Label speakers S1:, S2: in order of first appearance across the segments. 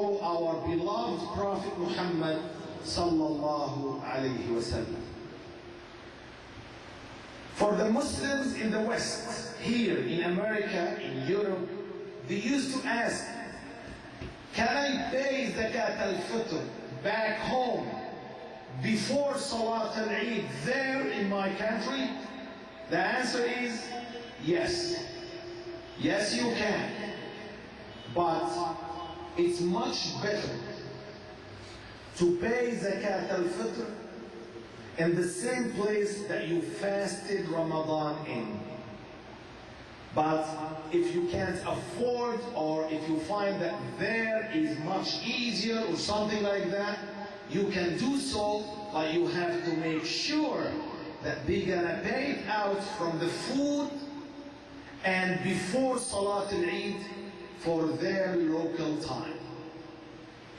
S1: follow our beloved Prophet Muhammad sallallahu alayhi wasallam. For the Muslims in the West, here in America, in Europe, they used to ask, can I pay Zakat al-Fitr back home before Salat al-Eid there in my country? The answer is yes. Yes, you can. But it's much better to pay Zakat al-Fitr in the same place that you fasted Ramadan in. But if you can't afford, or if you find that there is much easier or something like that, you can do so, but you have to make sure that they're gonna pay it out from the food and before Salat al-Eid for their local time.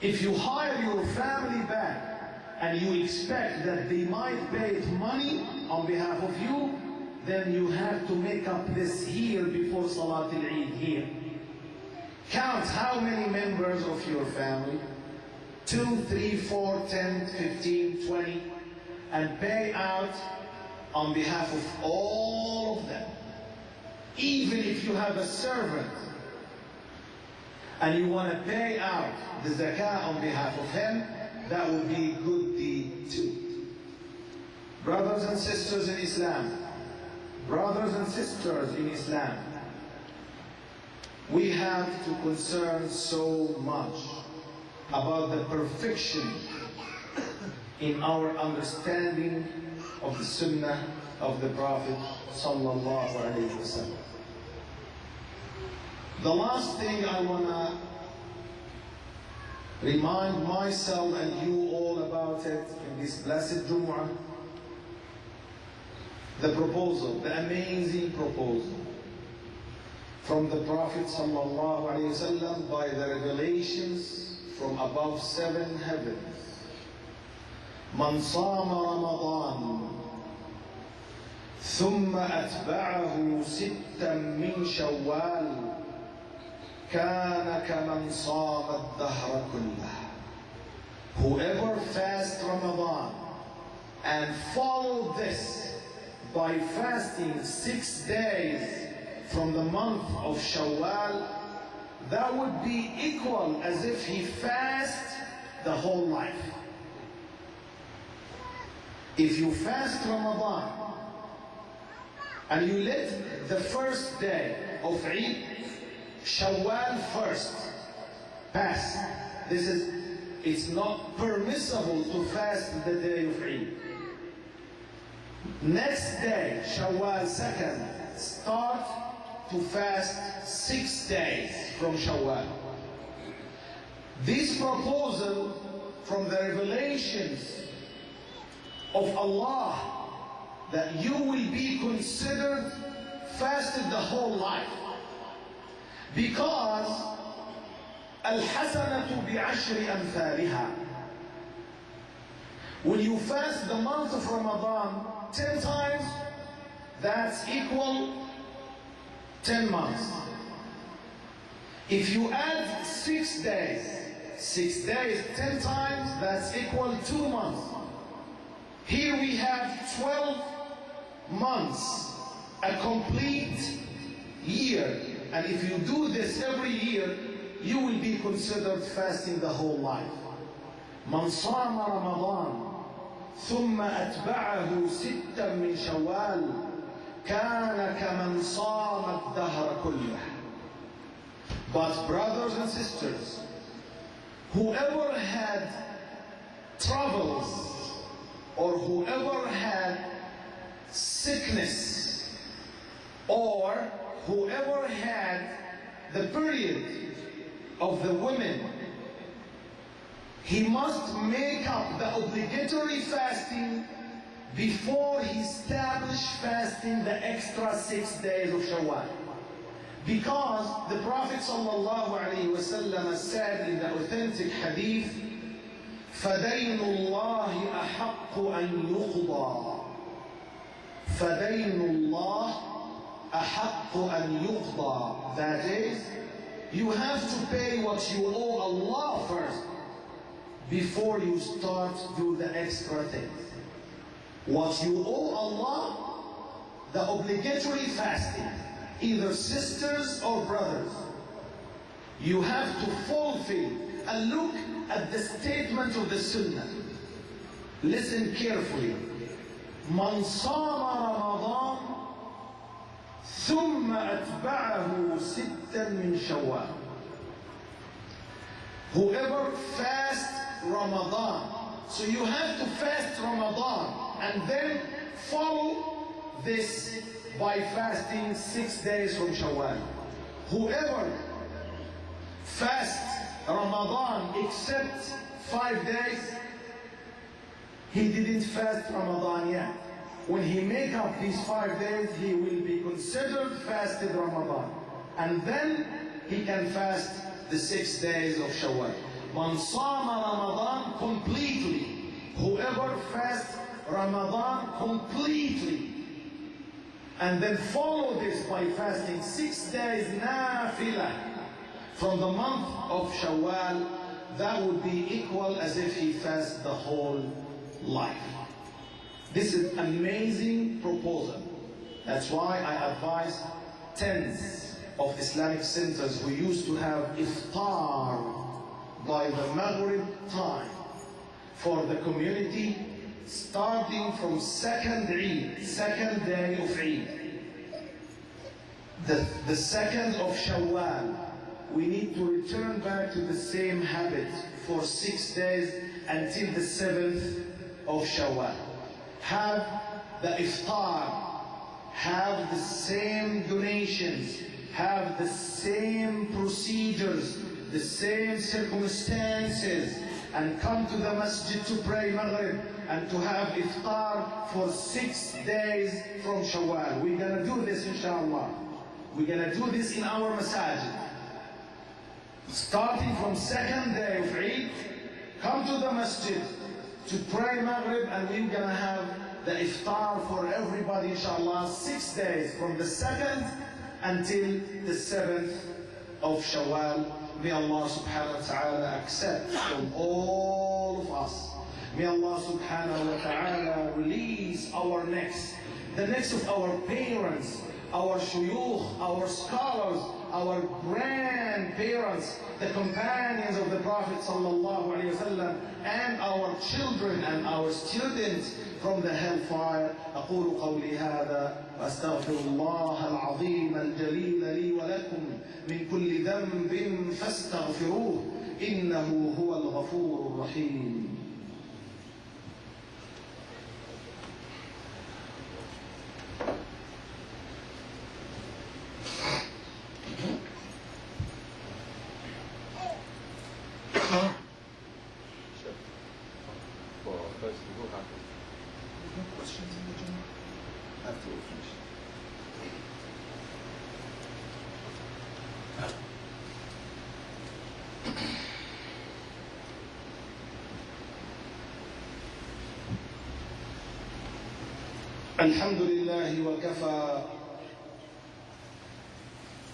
S1: If you hire your family back and you expect that they might pay money on behalf of you, then you have to make up this here before Salat al-Eid here. Count how many members of your family, 2, 3, 4, 10, 15, 20, and pay out on behalf of all of them. Even if you have a servant and you want to pay out the zakah on behalf of him, that will be a good deed too. Brothers and sisters in Islam, we have to concern so much about the perfection in our understanding of the Sunnah of the Prophet sallallahu alaihi wasallam. The last thing I want to remind myself and you all about it in this blessed Jumu'ah, the proposal, the amazing proposal from the Prophet sallallahu alaihi wasallam by the revelations from above 7 heavens. Man sama Ramadan ثم أتبعه ستا من شوال كان كمن صام الدهر كله. Whoever fasts Ramadan and follow this by fasting 6 days from the month of Shawwal, that would be equal as if he fasted the whole life. If you fast Ramadan and you let the first day of Eid, Shawwal first, pass. It's not permissible to fast the day of Eid. Next day, Shawwal second, start to fast 6 days from Shawwal. This proposal from the revelations of Allah that you will be considered fasted the whole life, because al-hasanatu bi'ashri amthaliha. When you fast the month of Ramadan 10 times, that's equal 10 months. If you add 6 days, 10 times, that's equal 2 months. Here we have 12 months, a complete year. And if you do this every year, you will be considered fasting the whole life. Man sama Ramadan ثم أتبعه ستا من شوال كان كمن صام الدهر كله. But brothers and sisters, whoever had troubles or whoever had sickness or whoever had the period of the women, he must make up the obligatory fasting before he established fasting the extra 6 days of Shawwal. Because the Prophet ﷺ said in the authentic hadith, فَدَيْنُ اللَّهِ أَحَقُّ أَن يُقْضَى. فَدَيْنُ اللَّهِ أَحَقُّ أَن يُقْضَى. That is, you have to pay what you owe Allah before you start do the extra things. What you owe Allah, the obligatory fasting, either sisters or brothers, you have to fulfill. And look at the statement of the Sunnah. Listen carefully. من صام رمضان ثم أتبعه ستا من شوال. Whoever fasts Ramadan, so you have to fast Ramadan and then follow this by fasting 6 days from Shawwal. Whoever fasts Ramadan except 5 days, he didn't fast Ramadan yet. When he make up these 5 days, he will be considered fasted Ramadan. And then he can fast the 6 days of Shawwal. Man sama Ramadan completely. Whoever fasts Ramadan completely and then follow this by fasting 6 days nafilah from the month of Shawwal, that would be equal as if he fasted the whole life. This is an amazing proposal. That's why I advise tens of Islamic centers who used to have iftar by the Maghrib time for the community, starting from second Eid, second day of Eid, the 2nd of Shawwal. We need to return back to the same habit for 6 days until the 7th of Shawwal. Have the iftar, have the same donations, have the same procedures, the same circumstances, and come to the masjid to pray Maghrib and to have iftar for 6 days from Shawwal. We're going to do this inshallah. We're going to do this in our masajid. Starting from 2nd day of Eid, come to the masjid to pray Maghrib, and we're going to have the iftar for everybody inshallah 6 days from the 2nd until the 7th of Shawwal. May Allah subhanahu wa ta'ala accept from all of us. May Allah subhanahu wa ta'ala release our necks, the necks of our parents, our shuyukh, our scholars, our grandparents, the companions of the Prophet sallallahu alaihi wasallam, and our children and our students from the hellfire. أقول قولي هذا وأستغفر الله العظيم الجليل لي ولكم من كل ذنب فاستغفروه إنه هو الغفور الرحيم. الحمد لله وكفى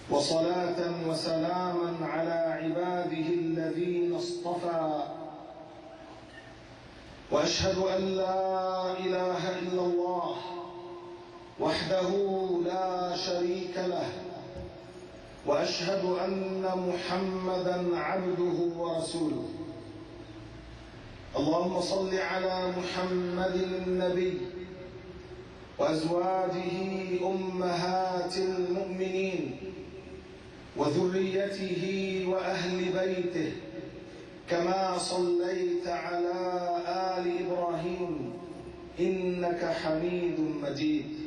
S1: وصلاة وسلاما على عباده الذين اصطفى وأشهد أن لا إله إلا الله وحده لا شريك له وأشهد أن محمدا عبده ورسوله. اللهم صل على محمد النبي وأزواجه أمهات المؤمنين وذريته وأهل بيته كما صليت على آل إبراهيم إنك حميد مجيد.